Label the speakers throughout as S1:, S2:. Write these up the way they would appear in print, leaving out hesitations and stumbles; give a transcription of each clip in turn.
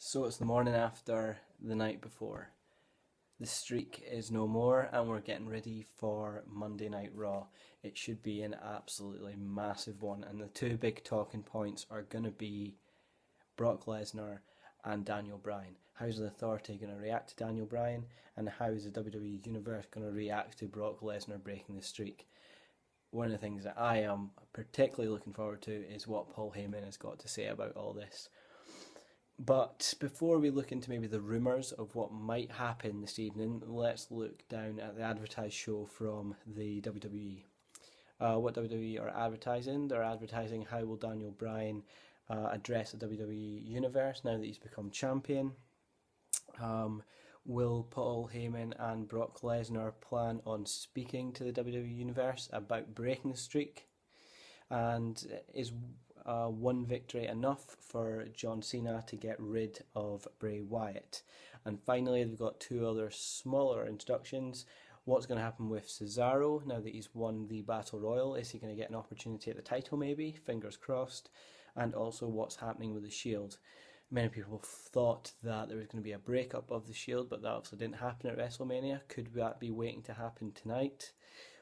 S1: So it's the morning after the night before. The streak is no more, and we're getting ready for Monday Night Raw. It should be an absolutely massive one, and the two big talking points are going to be Brock Lesnar and Daniel Bryan. How's the Authority going to react to Daniel Bryan, and how is the WWE Universe going to react to Brock Lesnar breaking the streak? One of the things that I am particularly looking forward to is what Paul Heyman has got to say about all this. But before we look into maybe the rumours of what might happen this evening, let's look down at the advertised show from the WWE. What WWE are advertising? They're advertising how will Daniel Bryan address the WWE Universe now that he's become champion. Will Paul Heyman and Brock Lesnar plan on speaking to the WWE Universe about breaking the streak? And is one victory enough for John Cena to get rid of Bray Wyatt? And finally, they've got two other smaller introductions. What's going to happen with Cesaro now that he's won the Battle Royal? Is he going to get an opportunity at the title maybe? Fingers crossed. And also what's happening with the Shield. Many people thought that there was going to be a breakup of the Shield, but that obviously didn't happen at WrestleMania. Could that be waiting to happen tonight?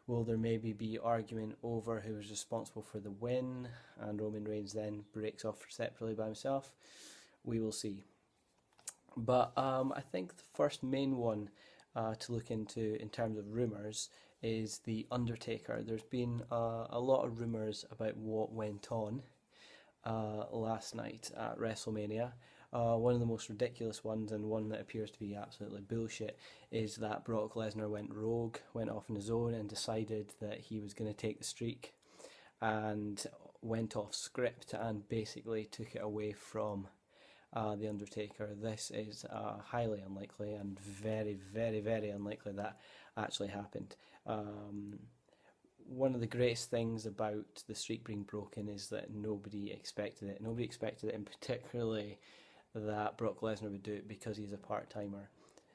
S1: Will there maybe be argument over who was responsible for the win, and Roman Reigns then breaks off separately by himself? We will see. But I think the first main one to look into in terms of rumours is The Undertaker. There's been a lot of rumours about what went on last night at WrestleMania. One of the most ridiculous ones, and one that appears to be absolutely bullshit, is that Brock Lesnar went rogue, went off on his own and decided that he was going to take the streak and went off script and basically took it away from The Undertaker. This is highly unlikely and very, very, very unlikely that actually happened. One of the greatest things about the streak being broken is that nobody expected it. Nobody expected it, and particularly that Brock Lesnar would do it because he's a part-timer.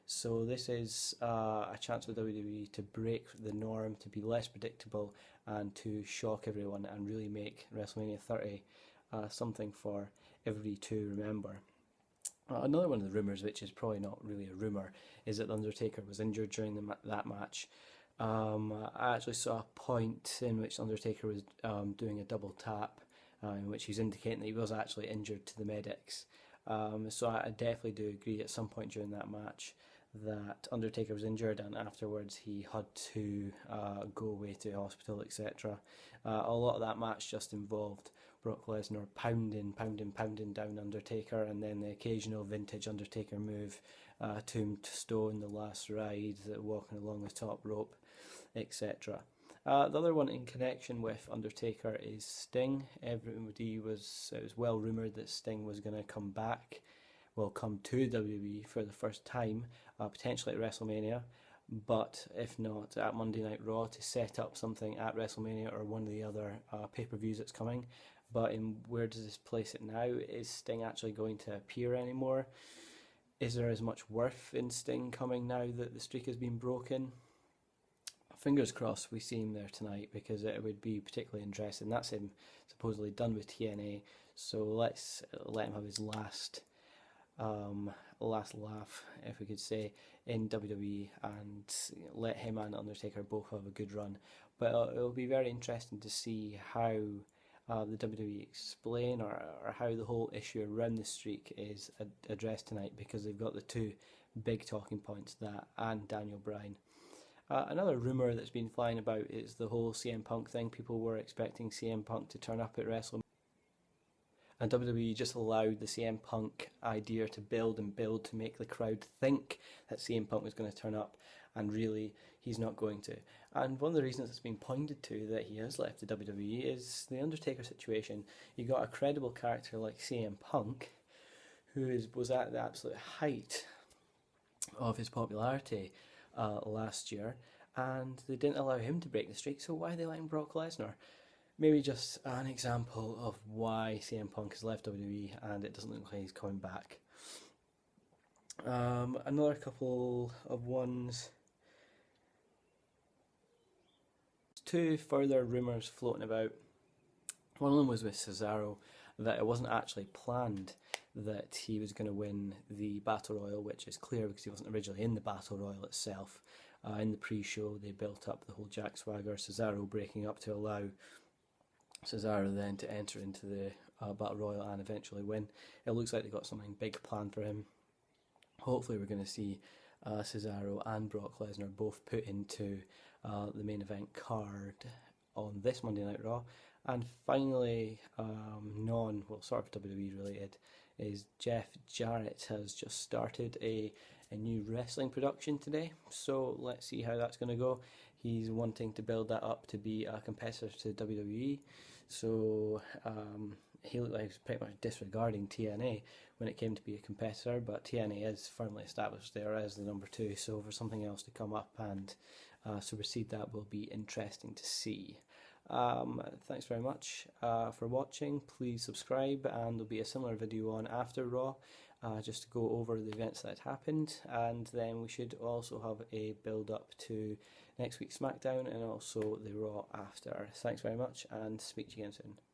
S1: So this is a chance for WWE to break the norm, to be less predictable, and to shock everyone and really make WrestleMania 30 something for everybody to remember. Another one of the rumours, which is probably not really a rumour, is that The Undertaker was injured during that match. I actually saw a point in which Undertaker was doing a double tap, in which he's indicating that he was actually injured to the medics. So I definitely do agree at some point during that match that Undertaker was injured, and afterwards he had to go away to hospital, etc. A lot of that match just involved Brock Lesnar pounding down Undertaker, and then the occasional vintage Undertaker move, tombstone, the last ride, walking along the top rope, etc. The other one in connection with Undertaker is Sting. It was well rumoured that Sting was going to come back, come to WWE for the first time, potentially at WrestleMania, but if not at Monday Night Raw, to set up something at WrestleMania or one of the other pay-per-views that's coming. But where does this place it now? Is Sting actually going to appear anymore? Is there as much worth in Sting coming now that the streak has been broken? Fingers crossed we see him there tonight, because it would be particularly interesting. That's him supposedly done with TNA, so let's let him have his last laugh, if we could say, in WWE, and let him and Undertaker both have a good run. But it'll be very interesting to see how the WWE explain or how the whole issue around the streak is addressed tonight, because they've got the two big talking points, that and Daniel Bryan. Another rumour that's been flying about is the whole CM Punk thing. People were expecting CM Punk to turn up at WrestleMania, and WWE just allowed the CM Punk idea to build to make the crowd think that CM Punk was going to turn up, and really he's not going to. And one of the reasons it's been pointed to that he has left the WWE is the Undertaker situation. You got a credible character like CM Punk, who was at the absolute height of his popularity last year, and they didn't allow him to break the streak, so why are they letting Brock Lesnar? Maybe just an example of why CM Punk has left WWE and it doesn't look like he's coming back. Another couple of ones. Two further rumours floating about. One of them was with Cesaro, that it wasn't actually planned that he was going to win the Battle Royal, which is clear because he wasn't originally in the Battle Royal itself. In the pre-show, they built up the whole Jack Swagger, Cesaro breaking up to allow Cesaro then to enter into the Battle Royal and eventually win. It looks like they got something big planned for him. Hopefully we're going to see Cesaro and Brock Lesnar both put into the main event card on this Monday Night Raw. And finally, sort of WWE related, is Jeff Jarrett has just started a new wrestling production today. So let's see how that's going to go. He's wanting to build that up to be a competitor to WWE. So he looked like he was pretty much disregarding TNA when it came to be a competitor, but TNA is firmly established there as the number 2, so for something else to come up and supersede that will be interesting to see. Thanks very much for watching. Please subscribe, and there'll be a similar video on after Raw, just to go over the events that happened, and then we should also have a build up to next week's SmackDown and also the Raw after. Thanks very much, and speak to you again soon.